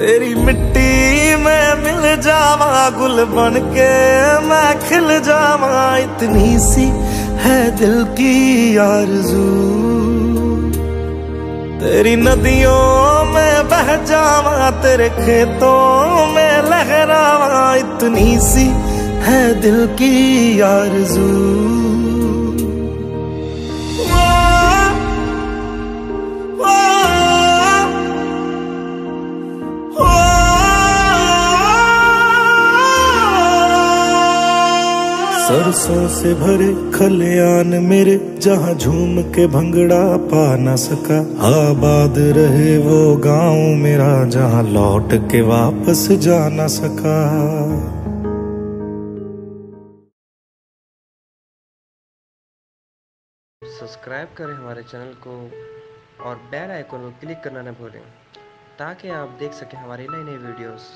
तेरी मिट्टी में मिल जावा, गुल बन के मैं खिल जावा। इतनी सी है दिल की आरज़ू, तेरी नदियों में बह जावा, तेरे खेतों में लहरावा। इतनी सी है दिल की आरज़ू। सरसों से भरे खलियान मेरे, जहाँ झूम के भंगड़ा पा न सका। आबाद रहे वो गांव मेरा, जहाँ लौट के वापस जा न सका। सब्सक्राइब करें हमारे चैनल को और बेल आइकन को क्लिक करना न भूलें, ताकि आप देख सकें हमारी नई नई वीडियोस।